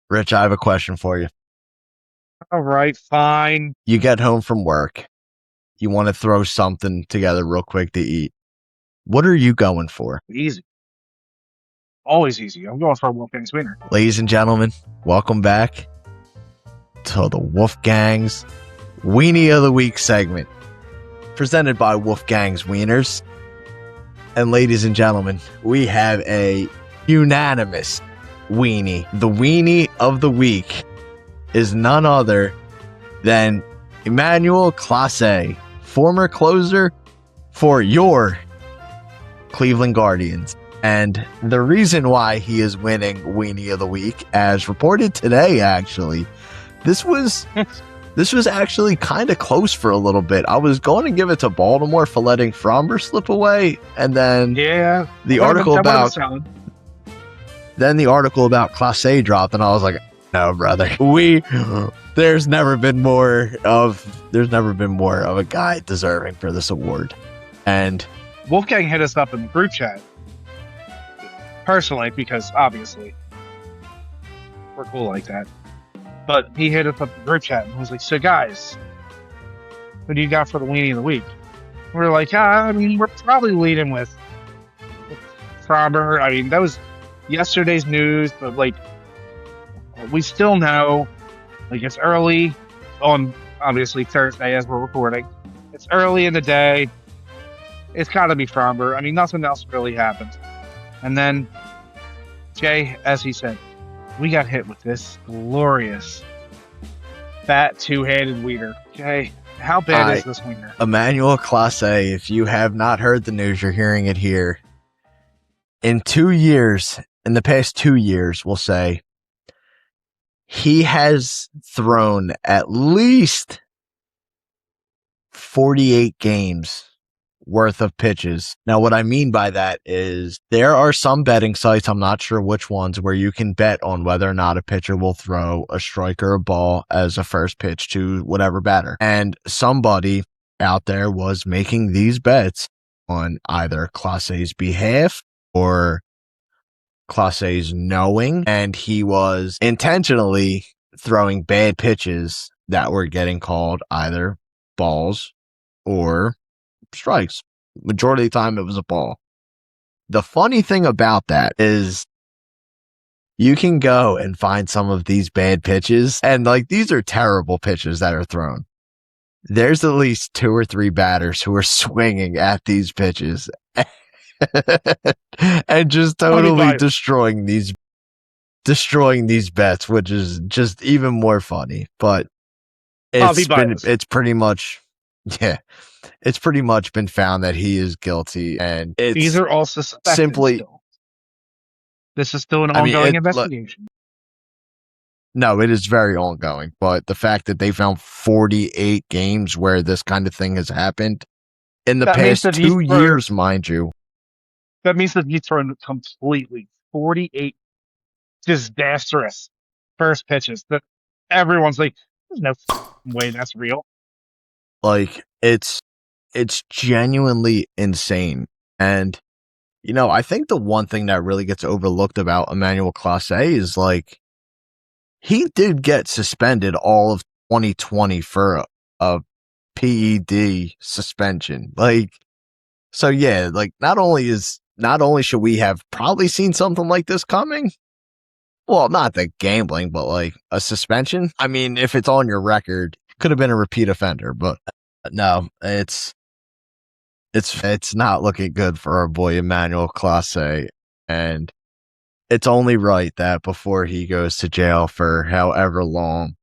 Rich, I have a question for you. All right, fine. You get home from work. You want to throw something together real quick to eat. What are you going for? Easy. Always easy. I'm going for a Wolfgangs wiener. Ladies and gentlemen, welcome back to the Wolfgangs Weenie of the Week segment, presented by Wolfgangs Weiners. And ladies and gentlemen, we have a unanimous weenie. The weenie of the week is none other than Emmanuel Clase, former closer for your Cleveland Guardians. And the reason why he is winning Weenie of the Week, as reported today, actually, this was actually kind of close for a little bit. I was going to give it to Baltimore for letting Fromber slip away, and then the article about Clase dropped, and I was like, no, brother, there's never been more of a guy deserving for this award. And Wolfgang hit us up in the group chat personally, because obviously we're cool like that. But he hit us up in the group chat and was like, "So guys, who do you got for the weenie of the week?" We're like, I mean, we're probably leading with Fromber. I mean, that was yesterday's news, but like, we still know, like, it's early on, obviously Thursday as we're recording. It's early in the day. It's got to be Fromber. I mean, nothing else really happened. And then Jay, as he said, we got hit with this glorious fat two-handed wiener. Jay, how bad is this wiener? Emmanuel Clase, if you have not heard the news, you're hearing it here. In the past 2 years, we'll say, he has thrown at least 48 games worth of pitches. Now, what I mean by that is there are some betting sites, I'm not sure which ones, where you can bet on whether or not a pitcher will throw a strike or a ball as a first pitch to whatever batter. And somebody out there was making these bets on either Clase's behalf or Clase's knowing, and he was intentionally throwing bad pitches that were getting called either balls or strikes. Majority of the time it was a ball. The funny thing about that is you can go and find some of these bad pitches, and like, these are terrible pitches that are thrown. There's at least 2 or 3 batters who are swinging at these pitches and just totally destroying these bets, which is just even more funny. But it's pretty much been found that he is guilty, and these are all suspected. This is still an ongoing investigation. No, it is very ongoing, but the fact that they found 48 games where this kind of thing has happened in the past 2 years, mind you. That means that he's thrown completely 48 disastrous first pitches that everyone's like, there's no way that's real. Like, it's genuinely insane. And, you know, I think the one thing that really gets overlooked about Emmanuel Clase is, like, he did get suspended all of 2020 for a PED suspension. Like, so yeah, like, not only should we have probably seen something like this coming, well, not the gambling, but like a suspension. I mean, if it's on your record, could have been a repeat offender, but no, it's not looking good for our boy Emmanuel Clase, and it's only right that before he goes to jail for however long,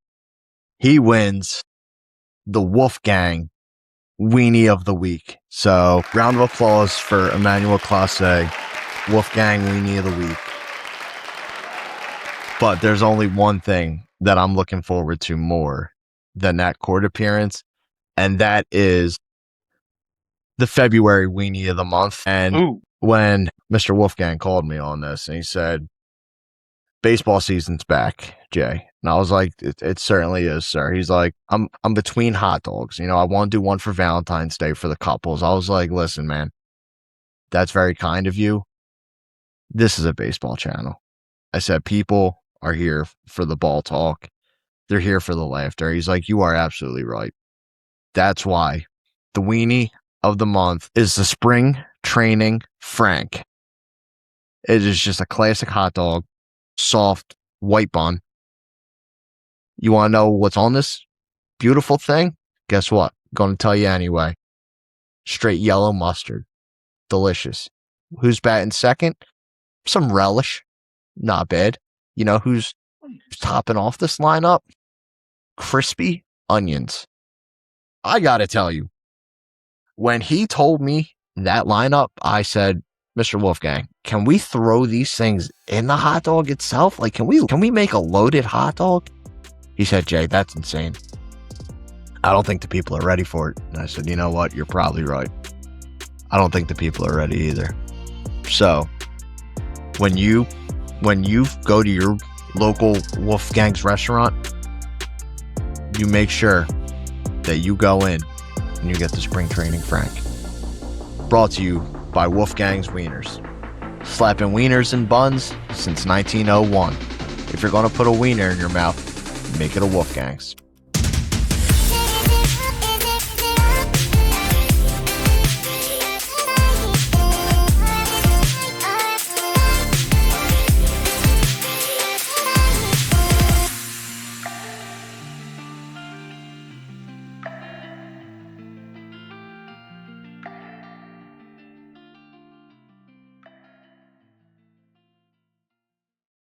he wins the Wolfgang Weenie of the Week. So, round of applause for Emmanuel Clase, Wolfgang Weenie of the Week. But there's only one thing that I'm looking forward to more than that court appearance, and that is the February Weenie of the Month. And when Mr. Wolfgang called me on this, and he said, baseball season's back, Jay. And I was like, it certainly is, sir. He's like, I'm between hot dogs. You know, I want to do one for Valentine's Day for the couples. I was like, listen, man, that's very kind of you. This is a baseball channel. I said, people are here for the ball talk. They're here for the laughter. He's like, you are absolutely right. That's why the weenie of the month is the spring training Frank. It is just a classic hot dog, soft, white bun. You want to know what's on this beautiful thing? Guess what? Going to tell you anyway. Straight yellow mustard. Delicious. Who's batting second? Some relish. Not bad. You know who's topping off this lineup? Crispy onions. I got to tell you, when he told me that lineup, I said, Mr. Wolfgang, can we throw these things in the hot dog itself? Like, can we make a loaded hot dog? He said, Jay, that's insane. I don't think the people are ready for it. And I said, you know what? You're probably right. I don't think the people are ready either. So when you go to your local Wolfgangs restaurant, you make sure that you go in and you get the spring training Frank. Brought to you by Wolfgangs Wieners. Slapping wieners in buns since 1901. If you're going to put a wiener in your mouth, make it a Wolfgangs.